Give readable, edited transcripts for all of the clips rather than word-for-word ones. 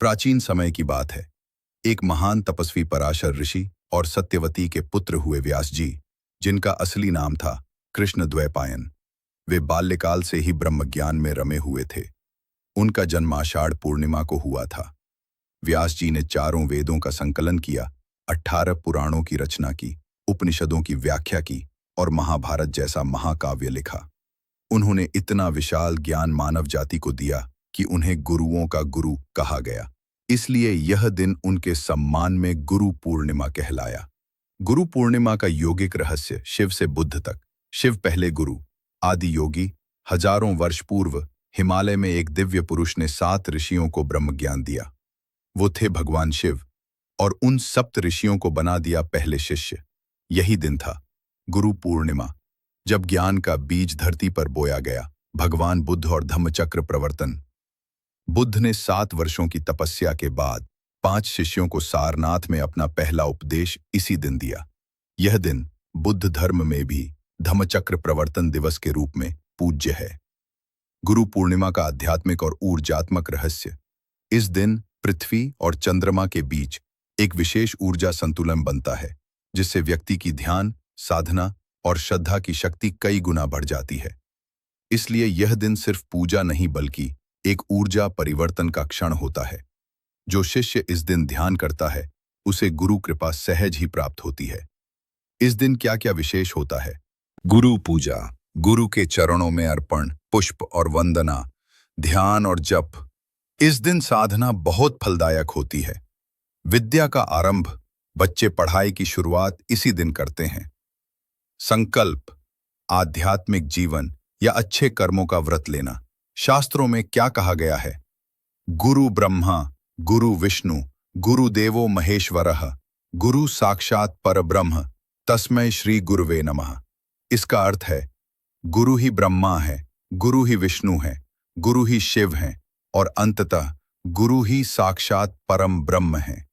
प्राचीन समय की बात है। एक महान तपस्वी पराशर ऋषि और सत्यवती के पुत्र हुए व्यास जी, जिनका असली नाम था कृष्णद्वैपायन। वे बाल्यकाल से ही ब्रह्मज्ञान में रमे हुए थे। उनका जन्म आषाढ़ पूर्णिमा को हुआ था। व्यास जी ने चारों वेदों का संकलन किया, 18 पुराणों की रचना की, उपनिषदों की व्याख्या की और महाभारत जैसा महाकाव्य लिखा। उन्होंने इतना विशाल ज्ञान मानव जाति को दिया कि उन्हें गुरुओं का गुरु कहा गया। इसलिए यह दिन उनके सम्मान में गुरु पूर्णिमा कहलाया। गुरु पूर्णिमा का योगिक रहस्य शिव से बुद्ध तक। शिव पहले गुरु, आदि योगी। हजारों वर्ष पूर्व हिमालय में एक दिव्य पुरुष ने 7 ऋषियों को ब्रह्मज्ञान दिया। वो थे भगवान शिव, और उन 7 ऋषियों को बना दिया पहले शिष्य। यही दिन था गुरु पूर्णिमा, जब ज्ञान का बीज धरती पर बोया गया। भगवान बुद्ध और धम्मचक्र प्रवर्तन। बुद्ध ने 7 वर्षों की तपस्या के बाद 5 शिष्यों को सारनाथ में अपना पहला उपदेश इसी दिन दिया। यह दिन बुद्ध धर्म में भी धम्मचक्र प्रवर्तन दिवस के रूप में पूज्य है। गुरु पूर्णिमा का आध्यात्मिक और ऊर्जात्मक रहस्य। इस दिन पृथ्वी और चंद्रमा के बीच एक विशेष ऊर्जा संतुलन बनता है, जिससे व्यक्ति की ध्यान, साधना और श्रद्धा की शक्ति कई गुना बढ़ जाती है। इसलिए यह दिन सिर्फ पूजा नहीं बल्कि एक ऊर्जा परिवर्तन का क्षण होता है। जो शिष्य इस दिन ध्यान करता है, उसे गुरु कृपा सहज ही प्राप्त होती है। इस दिन क्या क्या विशेष होता है? गुरु पूजा, गुरु के चरणों में अर्पण, पुष्प और वंदना, ध्यान और जप। इस दिन साधना बहुत फलदायक होती है। विद्या का आरंभ, बच्चे पढ़ाई की शुरुआत इसी दिन करते हैं। संकल्प, आध्यात्मिक जीवन या अच्छे कर्मों का व्रत लेना। शास्त्रों में क्या कहा गया है? गुरु ब्रह्मा, गुरु विष्णु, गुरु देवो महेश्वरः, गुरु साक्षात परब्रह्म, तस्मै श्री गुरुवे नमः। इसका अर्थ है, गुरु ही ब्रह्मा है, गुरु ही विष्णु है, गुरु ही शिव है और अंततः गुरु ही साक्षात परम ब्रह्म है।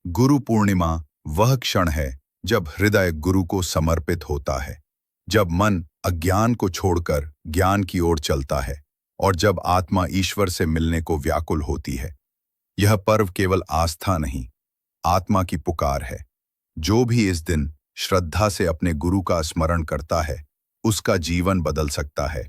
गुरु पूर्णिमा वह क्षण है जब हृदय गुरु को समर्पित होता है, जब मन अज्ञान को छोड़कर ज्ञान की ओर चलता है और जब आत्मा ईश्वर से मिलने को व्याकुल होती है। यह पर्व केवल आस्था नहीं, आत्मा की पुकार है। जो भी इस दिन श्रद्धा से अपने गुरु का स्मरण करता है, उसका जीवन बदल सकता है।